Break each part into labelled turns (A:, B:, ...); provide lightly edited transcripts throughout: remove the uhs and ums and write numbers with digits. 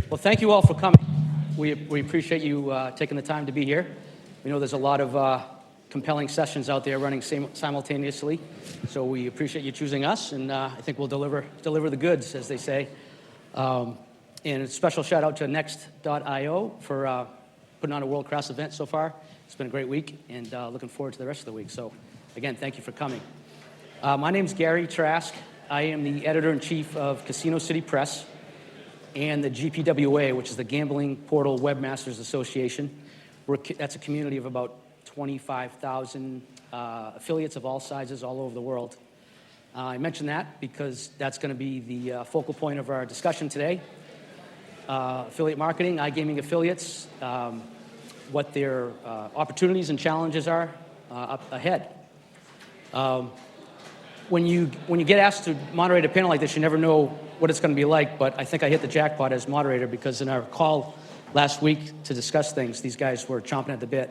A: Well, thank you all for coming. We appreciate you taking the time to be here. We know there's a lot of compelling sessions out there running simultaneously, so we appreciate you choosing us, and I think we'll deliver the goods, as they say. And a special shout out to Next.io for putting on a world-class event so far. It's been a great week, and looking forward to the rest of the week. So, again, thank you for coming. My name's Gary Trask. I am the editor-in-chief of Casino City Press and the GPWA, which is the Gambling Portal Webmasters Association. That's a community of about 25,000 affiliates of all sizes all over the world. I mention that because that's going to be the focal point of our discussion today. Affiliate marketing, iGaming affiliates, what their opportunities and challenges are up ahead. When you get asked to moderate a panel like this, you never know what it's going to be like, but I think I hit the jackpot as moderator because in our call last week to discuss things, these guys were chomping at the bit.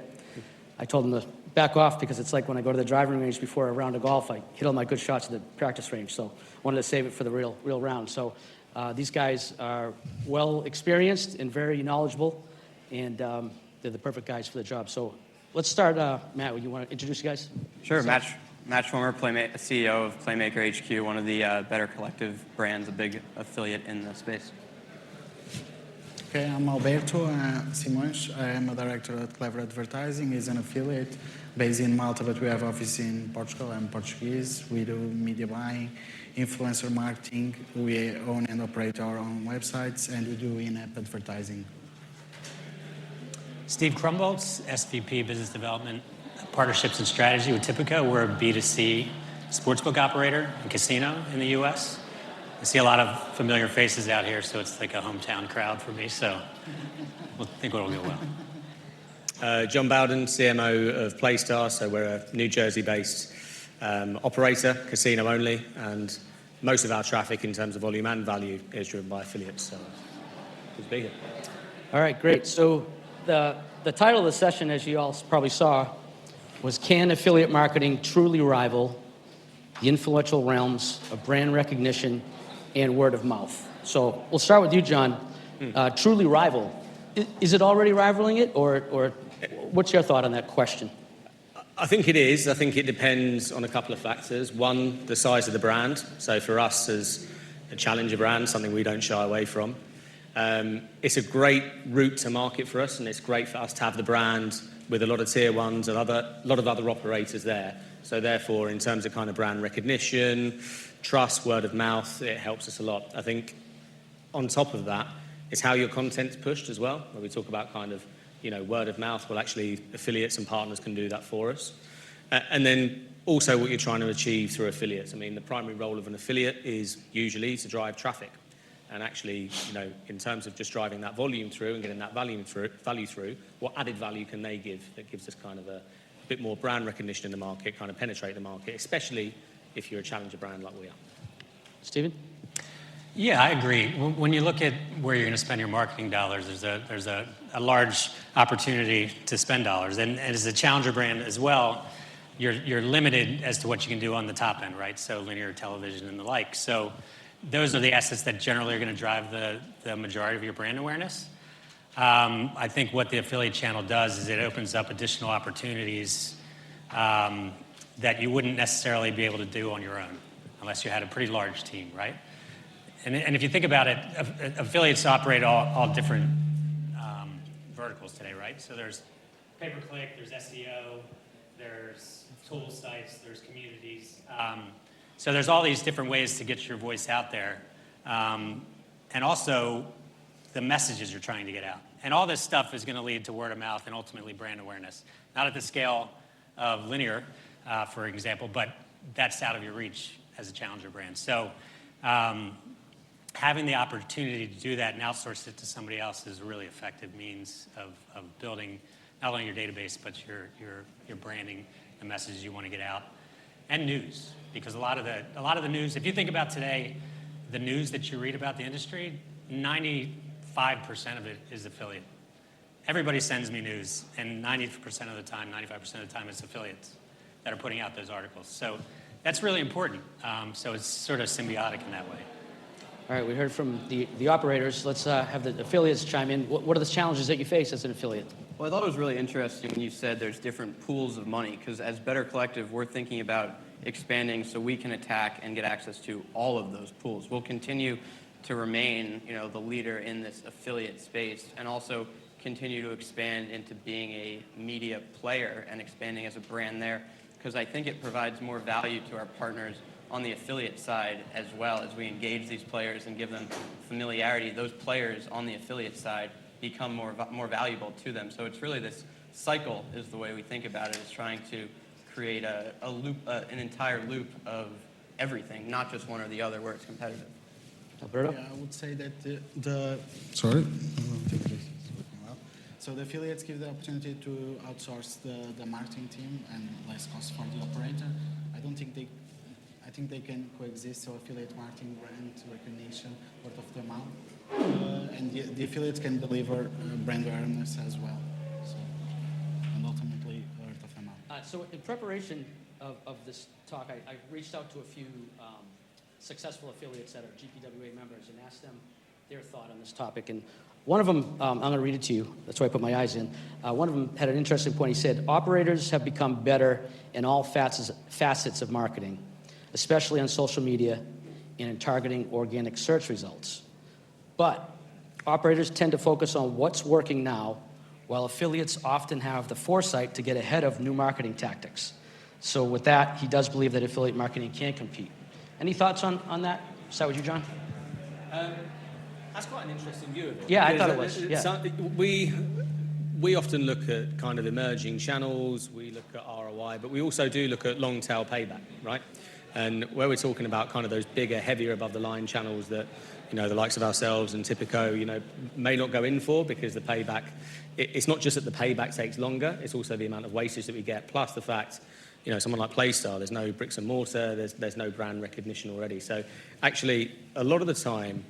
A: I told them to back off because it's like when I go to the driving range before a round of golf, I hit all my good shots at the practice range, so I wanted to save it for the real round. So these guys are well experienced and very knowledgeable, and they're the perfect guys for the job. So let's start. Matt, would you want to introduce you guys?
B: Sure, Matt Schwimmer, CEO of Playmaker HQ, one of the Better Collective brands, a big affiliate in the space.
C: Okay, I'm Alberto Simões. I am a director at Clever Advertising. He's an affiliate based in Malta, but we have office in Portugal. I'm Portuguese. We do media buying, influencer marketing. We own and operate our own websites, and we do in-app advertising.
D: Steve Krombolz, SVP Business Development, Partnerships and Strategy with Tipico. We're a B2C sportsbook operator and casino in the U.S. I see a lot of familiar faces out here, so it's like a hometown crowd for me, so I think it'll go well.
E: John Bowden, CMO of PlayStar, so we're a New Jersey-based operator, casino only, and most of our traffic in terms of volume and value is driven by affiliates, so good to be here.
A: All right, great. So the title of the session, as you all probably saw, was Can Affiliate Marketing Truly Rival the Influential Realms of Brand Recognition and Word of Mouth? So we'll start with you, John. Truly rival. Is it already rivaling it, or what's your thought on that question?
E: I think it is. I think it depends on a couple of factors. One, the size of the brand. So for us as a challenger brand, something we don't shy away from. It's a great route to market for us, and it's great for us to have the brand with a lot of tier ones and a lot of other operators there. So therefore, in terms of kind of brand recognition, trust, word of mouth, it helps us a lot. I think on top of that, it's how your content's pushed as well. When we talk about kind of, word of mouth, well, actually, affiliates and partners can do that for us. And then also what you're trying to achieve through affiliates. I mean, the primary role of an affiliate is usually to drive traffic. And actually, in terms of just driving that volume through and getting that value through, what added value can they give that gives us kind of a bit more brand recognition in the market, kind of penetrate the market, especially if you're a challenger brand like we are.
A: Stephen?
D: Yeah, I agree. When you look at where you're going to spend your marketing dollars, there's a large opportunity to spend dollars. And as a challenger brand as well, you're limited as to what you can do on the top end, right? So linear television and the like. So those are the assets that generally are going to drive the majority of your brand awareness. I think what the affiliate channel does is it opens up additional opportunities that you wouldn't necessarily be able to do on your own unless you had a pretty large team, right? And if you think about it, affiliates operate all different verticals today, right? So there's pay-per-click, there's SEO, there's tool sites, there's communities. So there's all these different ways to get your voice out there. And also the messages you're trying to get out. And all this stuff is going to lead to word of mouth and ultimately brand awareness. Not at the scale of linear, for example, but that's out of your reach as a challenger brand. So having the opportunity to do that and outsource it to somebody else is a really effective means of building not only your database, but your branding, the messages you want to get out. And news, because a lot of the news, if you think about today, the news that you read about the industry, 95% of it is affiliate. Everybody sends me news, and 90% of the time, 95% of the time, it's affiliates that are putting out those articles. So that's really important. So it's sort of symbiotic in that way.
A: All right, we heard from the operators. Let's have the affiliates chime in. What are the challenges that you face as an affiliate?
B: Well, I thought it was really interesting when you said there's different pools of money, because as Better Collective, we're thinking about expanding so we can attack and get access to all of those pools. We'll continue to remain, the leader in this affiliate space, and also continue to expand into being a media player and expanding as a brand there, because I think it provides more value to our partners on the affiliate side as well. As we engage these players and give them familiarity, those players on the affiliate side become more valuable to them. So it's really this cycle is the way we think about it, is trying to create a loop, an entire loop of everything, not just one or the other where it's competitive.
A: Alberto?
C: Yeah, I would say that sorry. So the affiliates give the opportunity to outsource the marketing team and less cost for the operator. I think they can coexist, so affiliate marketing, brand recognition, word of the mouth. And the affiliates can deliver brand awareness as well. So, and ultimately, word of the mouth.
A: So in preparation of this talk, I reached out to a few successful affiliates that are GPWA members and asked them their thought on this topic. And one of them, I'm going to read it to you. That's why I put my eyes in. One of them had an interesting point. He said, operators have become better in all facets of marketing, especially on social media and in targeting organic search results. But operators tend to focus on what's working now, while affiliates often have the foresight to get ahead of new marketing tactics. So with that, he does believe that affiliate marketing can compete. Any thoughts on that? Start with you, John.
E: That's quite an interesting view of it.
A: Yeah, I thought it
E: Because,
A: was. Yeah.
E: we often look at kind of emerging channels, we look at ROI, but we also do look at long tail payback, right? And where we're talking about kind of those bigger, heavier above the line channels that, the likes of ourselves and Tipico, may not go in for, because the payback, it's not just that the payback takes longer, it's also the amount of wastage that we get, plus the fact, someone like PlayStar, there's no bricks and mortar, there's no brand recognition already. So actually, a lot of the time,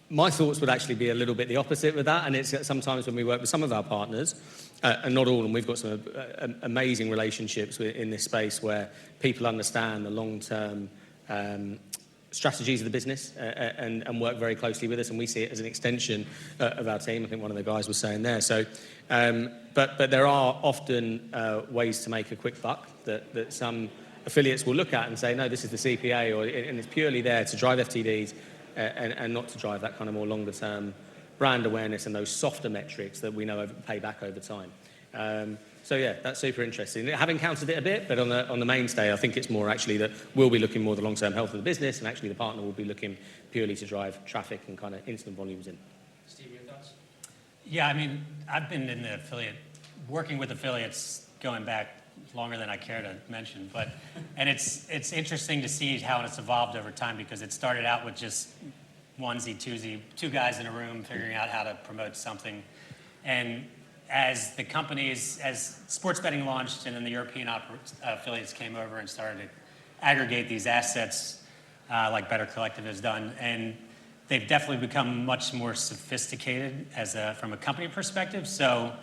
E: my thoughts would actually be a little bit the opposite with that, and it's sometimes when we work with some of our partners, and not all, and we've got some amazing relationships in this space where people understand the long-term strategies of the business and work very closely with us, and we see it as an extension of our team. I think one of the guys was saying there. So, but there are often ways to make a quick buck that some affiliates will look at and say, no, this is the CPA, and it's purely there to drive FTDs and not to drive that kind of more longer-term brand awareness and those softer metrics that we know pay back over time. So yeah, that's super interesting. I have encountered it a bit, but on the mainstay, I think it's more actually that we'll be looking more at the long-term health of the business, and actually the partner will be looking purely to drive traffic and kind of instant volumes in.
A: Steve, your thoughts?
D: Yeah, I mean, I've been in the working with affiliates going back longer than I care to mention, and it's interesting to see how it's evolved over time, because it started out with just onesie, twosie, two guys in a room figuring out how to promote something. And as the companies, as sports betting launched and then the European affiliates came over and started to aggregate these assets like Better Collective has done, and they've definitely become much more sophisticated from a company perspective. So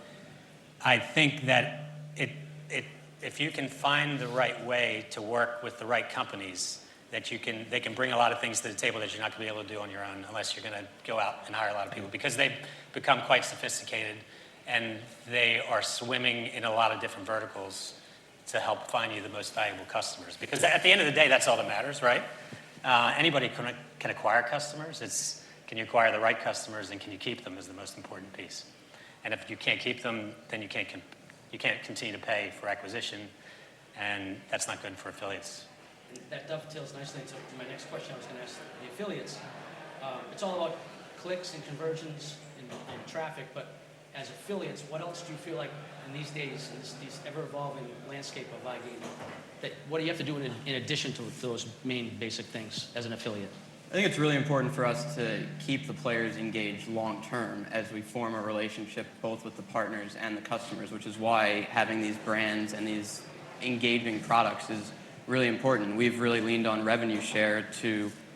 D: I think that if you can find the right way to work with the right companies, that they can bring a lot of things to the table that you're not going to be able to do on your own unless you're going to go out and hire a lot of people, because they've become quite sophisticated and they are swimming in a lot of different verticals to help find you the most valuable customers. Because at the end of the day, that's all that matters, right? Anybody can acquire customers. It's can you acquire the right customers and can you keep them is the most important piece. And if you can't keep them, then you can't continue to pay for acquisition, and that's not good for affiliates.
A: That dovetails nicely into my next question. I was going to ask the affiliates. It's all about clicks and conversions and traffic, but as affiliates, what else do you feel like in these days, in these ever-evolving landscape of iGaming, what do you have to do in addition to those main basic things as an affiliate?
B: I think it's really important for us to keep the players engaged long-term as we form a relationship both with the partners and the customers, which is why having these brands and these engaging products is really important. We've really leaned on revenue share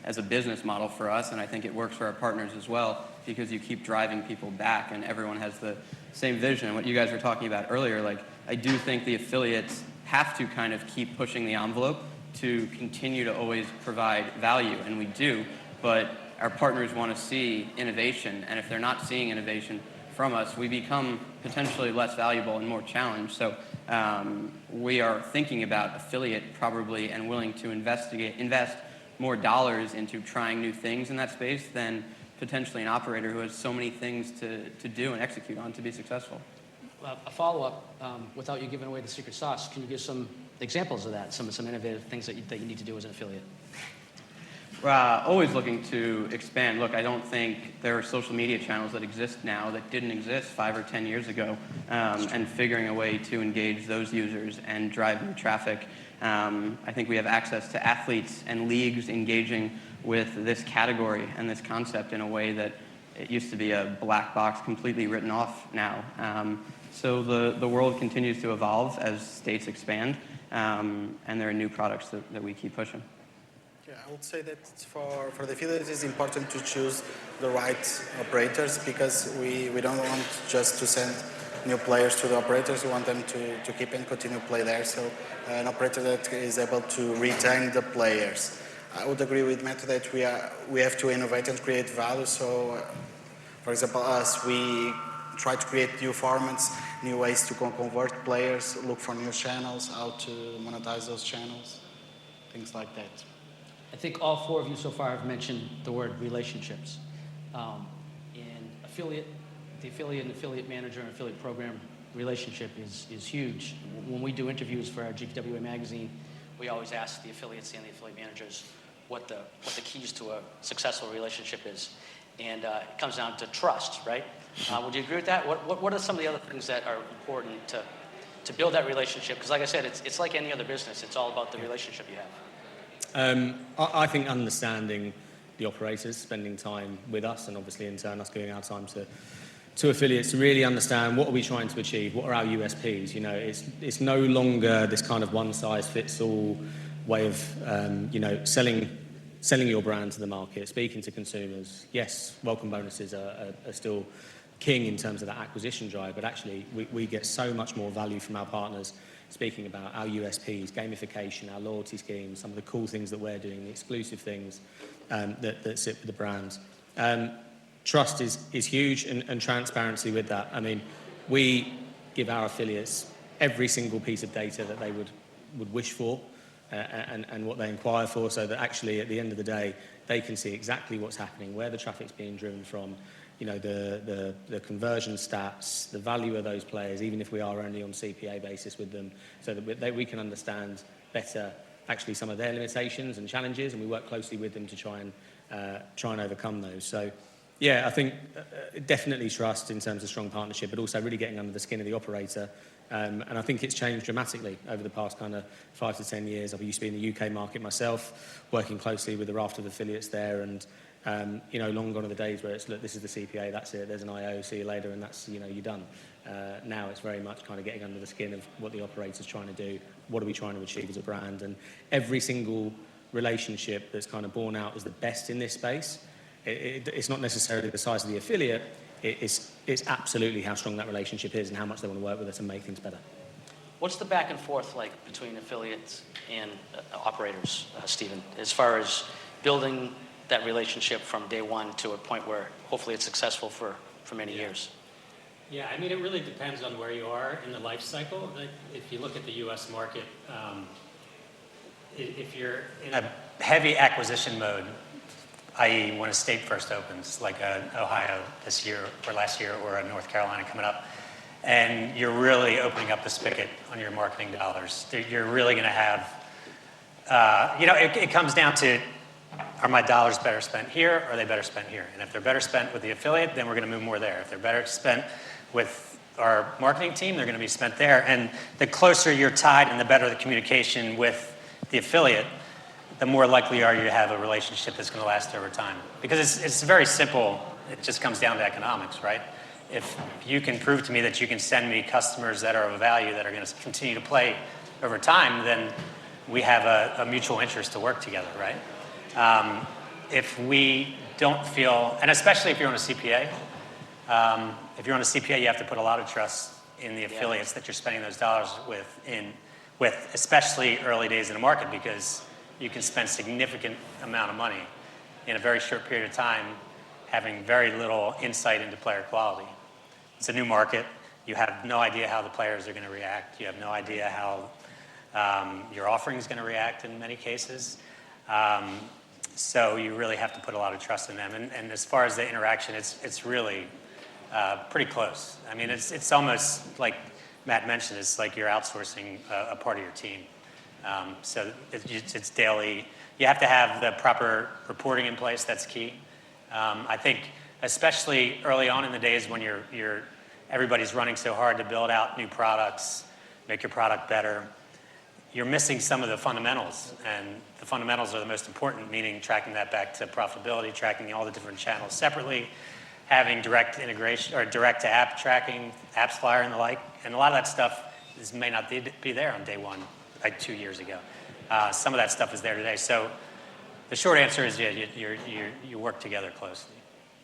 B: as a business model for us, and I think it works for our partners as well, because you keep driving people back and everyone has the same vision. And what you guys were talking about earlier, I do think the affiliates have to kind of keep pushing the envelope to continue to always provide value, and we do. but our partners want to see innovation, and if they're not seeing innovation from us, we become potentially less valuable and more challenged. So we are thinking about affiliate probably and willing to invest more dollars into trying new things in that space than potentially an operator who has so many things to do and execute on to be successful.
A: A follow-up, without you giving away the secret sauce, can you give some examples of that, some innovative things that you need to do as an affiliate?
B: We're always looking to expand. Look, I don't think there are social media channels that exist now that didn't exist 5 or 10 years ago, and figuring a way to engage those users and drive new traffic. I think we have access to athletes and leagues engaging with this category and this concept in a way that it used to be a black box completely written off now. So the world continues to evolve as states expand, and there are new products that we keep pushing.
C: Yeah, I would say that for the affiliates, it's important to choose the right operators, because we don't want just to send new players to the operators. We want them to keep and continue to play there. So an operator that is able to retain the players. I would agree with Matt that we have to innovate and create value. So, for example, we try to create new formats, new ways to convert players, look for new channels, how to monetize those channels, things like that.
A: I think all four of you so far have mentioned the word relationships. And the affiliate and affiliate manager and affiliate program relationship is huge. When we do interviews for our GPWA magazine, we always ask the affiliates and the affiliate managers what the keys to a successful relationship is. And it comes down to trust, right? Would you agree with that? What are some of the other things that are important to build that relationship? Because like I said, it's like any other business. It's all about the relationship you have.
E: I think understanding the operators, spending time with us, and obviously in turn us giving our time to affiliates to really understand what are we trying to achieve, what are our USPs. You know, it's no longer this kind of one-size-fits-all way of selling your brand to the market, speaking to consumers. Yes, welcome bonuses are still king in terms of that acquisition drive, but actually we get so much more value from our partners speaking about our USPs, gamification, our loyalty schemes, some of the cool things that we're doing, the exclusive things that sit with the brands. Trust is huge, and transparency with that. I mean, we give our affiliates every single piece of data that they would wish for and what they inquire for, so that actually at the end of the day they can see exactly what's happening, where the traffic's being driven from, you know, the conversion stats, the value of those players, even if we are only on CPA basis with them, so that we can understand better actually some of their limitations and challenges, and we work closely with them to try and overcome those. So yeah, I think definitely trust in terms of strong partnership, but also really getting under the skin of the operator. And I think it's changed dramatically over the past kind of 5 to 10 years. I used to be in the UK market myself, working closely with a raft of affiliates there, and long gone are the days where it's, look, this is the CPA, that's it, there's an IO, see you later, and that's, you're done. Now it's very much kind of getting under the skin of what the operator's trying to do, what are we trying to achieve as a brand, and every single relationship that's kind of borne out as the best in this space, it's not necessarily the size of the affiliate, it's absolutely how strong that relationship is and how much they want to work with us and make things better.
A: What's the back and forth like between affiliates and operators, Stephen, as far as building that relationship from day one to a point where hopefully it's successful for many years?
D: Yeah, I mean, it really depends on where you are in the life cycle. If you look at the U.S. market, if you're in a heavy acquisition mode, i.e. when a state first opens, like Ohio this year or last year, or a North Carolina coming up, and you're really opening up the spigot on your marketing dollars, you're really going to have, it comes down to, are my dollars better spent here, or are they better spent here? And if they're better spent with the affiliate, then we're going to move more there. If they're better spent with our marketing team, they're going to be spent there. And the closer you're tied and the better the communication with the affiliate, the more likely are you to have a relationship that's going to last over time. Because it's very simple. It just comes down to economics, right? If you can prove to me that you can send me customers that are of value, that are going to continue to play over time, then we have a mutual interest to work together, right? If we don't feel, and especially if you're on a CPA, you have to put a lot of trust in the affiliates that you're spending those dollars with especially early days in the market, because you can spend significant amount of money in a very short period of time, having very little insight into player quality. It's a new market. You have no idea how the players are going to react. You have no idea how your offering is going to react in many cases. So you really have to put a lot of trust in them. And as far as the interaction, it's really pretty close. I mean, it's almost like Matt mentioned, it's like you're outsourcing a part of your team. So it's daily. You have to have the proper reporting in place. That's key. I think especially early on in the days when everybody's running so hard to build out new products, make your product better, you're missing some of the fundamentals. And the fundamentals are the most important, meaning tracking that back to profitability, tracking all the different channels separately, having direct integration or direct to app tracking, apps flyer and the like. And a lot of that stuff may not be there on day one, like 2 years ago. Some of that stuff is there today. So the short answer is, yeah, you work together closely.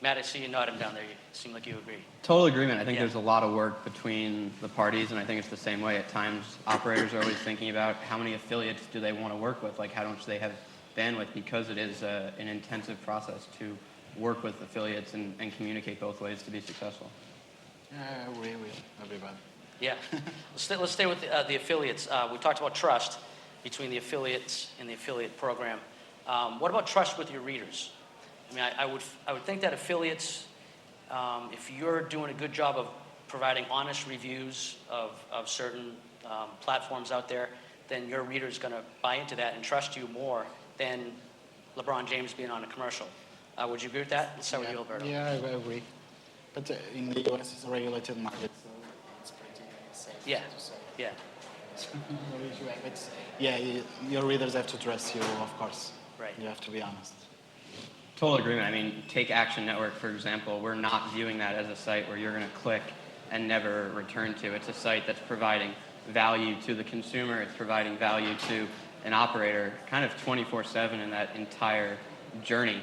A: Matt, I see you nodding down there. You seem like you agree.
B: Total agreement. I think
A: Yeah.
B: there's a lot of work between the parties, and I think it's the same way. At times, operators are always thinking about how many affiliates do they want to work with, like how much they have bandwidth, because it is an intensive process to work with affiliates and communicate both ways to be successful.
C: Yeah, I agree with everybody.
A: Yeah. Let's stay with the affiliates. We talked about trust between the affiliates and the affiliate program. What about trust with your readers? I mean, I would think that affiliates, if you're doing a good job of providing honest reviews of certain platforms out there, then your reader is going to buy into that and trust you more than LeBron James being on a commercial. Would you agree with that? Let's start with you, Alberto.
C: Yeah, I agree. But in the US, it's a regulated market, so it's pretty safe.
A: Yeah.
C: To say.
A: Yeah.
C: No issue. But yeah, your readers have to trust you, of course.
A: Right.
C: You have to be honest.
B: Total agreement. I mean, take Action Network, for example. We're not viewing that as a site where you're going to click and never return to. It's a site that's providing value to the consumer. It's providing value to an operator kind of 24/7 in that entire journey.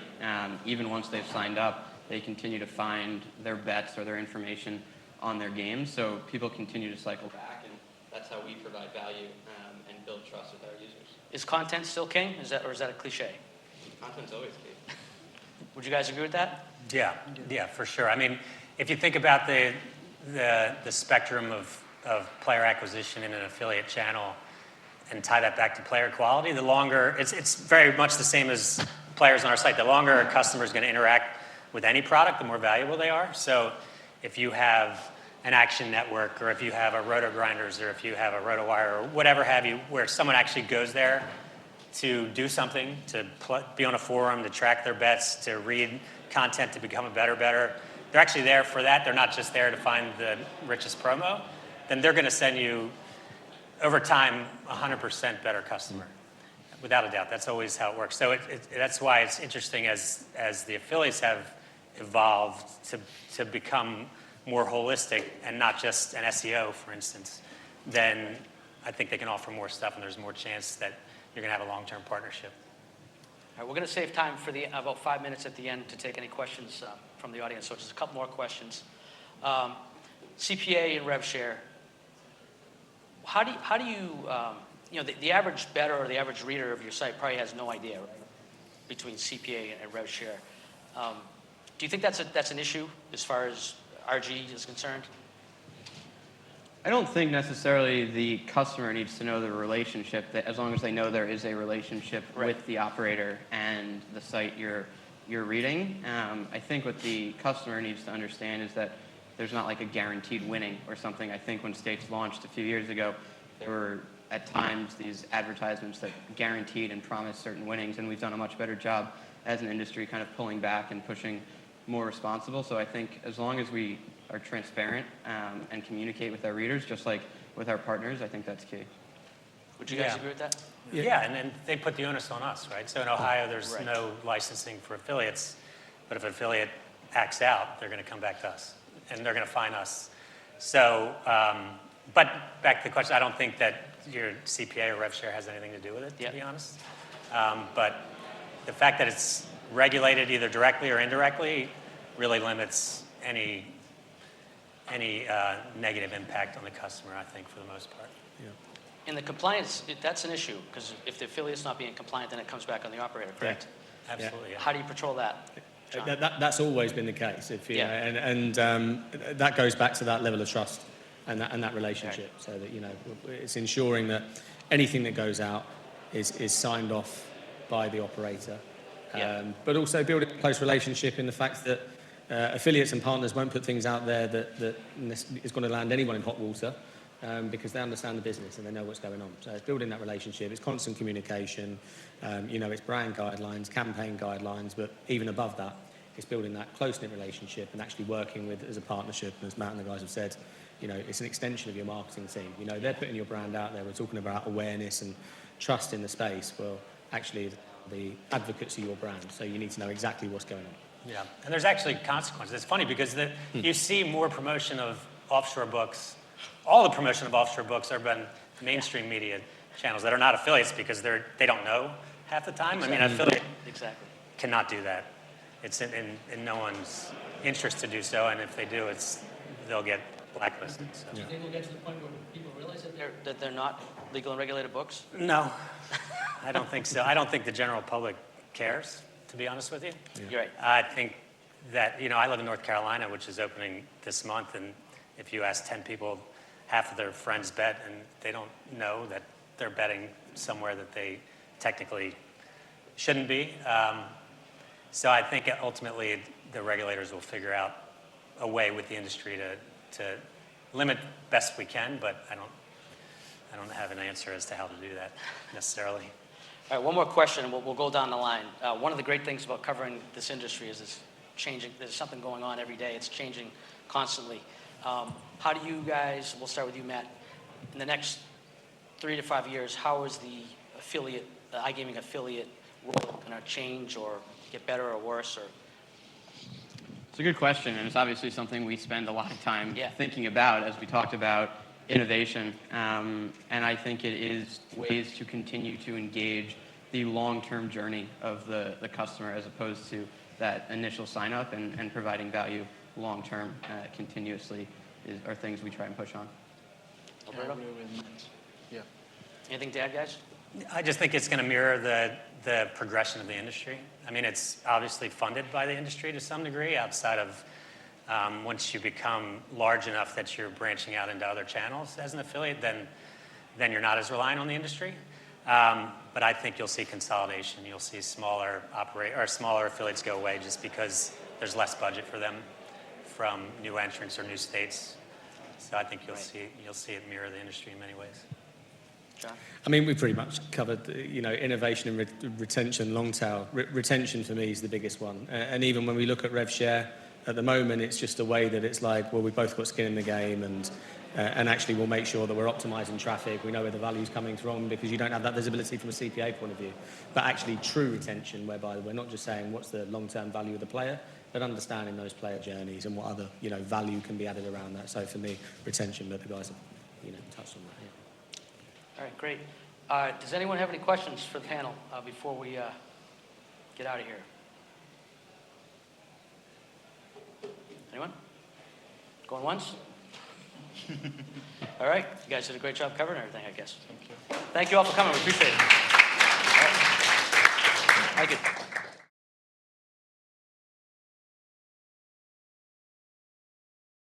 B: Even once they've signed up, they continue to find their bets or their information on their games. So people continue to cycle back, and that's how we provide value and build trust with our users.
A: Is content still king? Or is that a cliche?
B: Content's always key.
A: Would you guys agree with that?
D: Yeah, for sure. I mean, if you think about the spectrum of player acquisition in an affiliate channel and tie that back to player quality, the longer, it's very much the same as players on our site. The longer a customer is going to interact with any product, the more valuable they are. So if you have an Action Network, or if you have a Roto Grinders, or if you have a RotoWire, or whatever have you, where someone actually goes there to do something, to be on a forum, to track their bets, to read content, to become a better. They're actually there for that. They're not just there to find the richest promo. Then they're going to send you, over time, 100% better customer, without a doubt. That's always how it works. So that's why it's interesting as the affiliates have evolved to become more holistic and not just an SEO, for instance. Then I think they can offer more stuff, and there's more chance that you're going to have a long-term partnership.
A: All right, we're going to save time for about 5 minutes at the end to take any questions from the audience. So just a couple more questions. CPA and rev share. How do you the average bettor or the average reader of your site probably has no idea, right, between CPA and rev share. Do you think that's an issue as far as RG is concerned?
B: I don't think necessarily the customer needs to know the relationship, that as long as they know there is a relationship
A: Right.
B: with the operator and the site you're reading. I think what the customer needs to understand is that there's not like a guaranteed winning or something. I think when states launched a few years ago, there were at times these advertisements that guaranteed and promised certain winnings, and we've done a much better job as an industry kind of pulling back and pushing more responsible. So I think as long as we are transparent and communicate with our readers, just like with our partners, I think that's key.
A: Would you guys
D: Yeah.
A: agree with that?
D: Yeah, and then they put the onus on us, right? So in Ohio, there's
A: Right.
D: no licensing for affiliates, but if an affiliate acts out, they're going to come back to us, and they're going to fine us. So, but back to the question, I don't think that your CPA or rev share has anything to do with it,
A: Yeah.
D: to be honest. But the fact that it's regulated either directly or indirectly really limits any negative impact on the customer, I think, for the most part.
A: In the compliance, that's an issue, because if the affiliate's not being compliant, then it comes back on the operator, correct?
D: Absolutely. Yeah.
A: How do you patrol that, John?
E: That's always been the case. If you
A: Yeah.
E: know, and that goes back to that level of trust and that relationship.
A: Right.
E: So that it's ensuring that anything that goes out is signed off by the operator.
A: Yeah.
E: But also building a close relationship in the fact that affiliates and partners won't put things out there that is going to land anyone in hot water. Because they understand the business and they know what's going on. So it's building that relationship, it's constant communication, it's brand guidelines, campaign guidelines, but even above that, it's building that close-knit relationship and actually working with as a partnership. And as Matt and the guys have said, it's an extension of your marketing team. They're putting your brand out there. We're talking about awareness and trust in the space. Well, actually, the advocates of your brand. So you need to know exactly what's going on.
D: Yeah, and there's actually consequences. It's funny because you see more promotion of offshore books. All the promotion of offshore books are been mainstream media channels that are not affiliates because they don't know half the time.
A: Exactly.
D: I mean, affiliate cannot do that. It's in no one's interest to do so, and if they do, they'll get blacklisted. So.
A: Do you think we'll get to the point where people realize that they're not legal and regulated books?
D: No, I don't think so. I don't think the general public cares, to be honest with you.
A: Yeah. You're right.
D: I think that, I live in North Carolina, which is opening this month, and if you ask 10 people, half of their friends bet, and they don't know that they're betting somewhere that they technically shouldn't be. So I think ultimately the regulators will figure out a way with the industry to limit best we can, but I don't have an answer as to how to do that necessarily.
A: All right, one more question, and we'll go down the line. One of the great things about covering this industry is it's changing. There's something going on every day. It's changing constantly. How do you guys, we'll start with you, Matt, in the next 3 to 5 years, how is the iGaming affiliate world going to change or get better or worse? Or
B: It's a good question, and it's obviously something we spend a lot of time
A: Yeah.
B: thinking about as we talked about innovation. And I think it is ways to continue to engage the long-term journey of the customer as opposed to that initial sign-up and providing value long-term continuously are things we try and push on.
A: Alberto?
C: Yeah.
A: Anything to add, guys?
D: I just think it's going to mirror the progression of the industry. I mean, it's obviously funded by the industry to some degree outside of once you become large enough that you're branching out into other channels as an affiliate, then you're not as reliant on the industry. But I think you'll see consolidation. You'll see smaller affiliates go away just because there's less budget for them from new entrants or new states. So I think you'll see it mirror the industry in many ways.
A: John?
E: I mean, we pretty much covered, innovation and retention long tail. Retention for me is the biggest one. And even when we look at rev share, at the moment, it's just a way that it's like, well, we've both got skin in the game and actually we'll make sure that we're optimizing traffic. We know where the value's coming from because you don't have that visibility from a CPA point of view. But actually true retention, whereby we're not just saying what's the long-term value of the player, but understanding those player journeys and what other, value can be added around that. So for me, retention, but the guys have, touched on that, yeah.
A: All right, great. Does anyone have any questions for the panel before we get out of here? Anyone? Going once? All right, you guys did a great job covering everything, I guess. Thank you. Thank you all for coming. We appreciate it. All right. Thank you.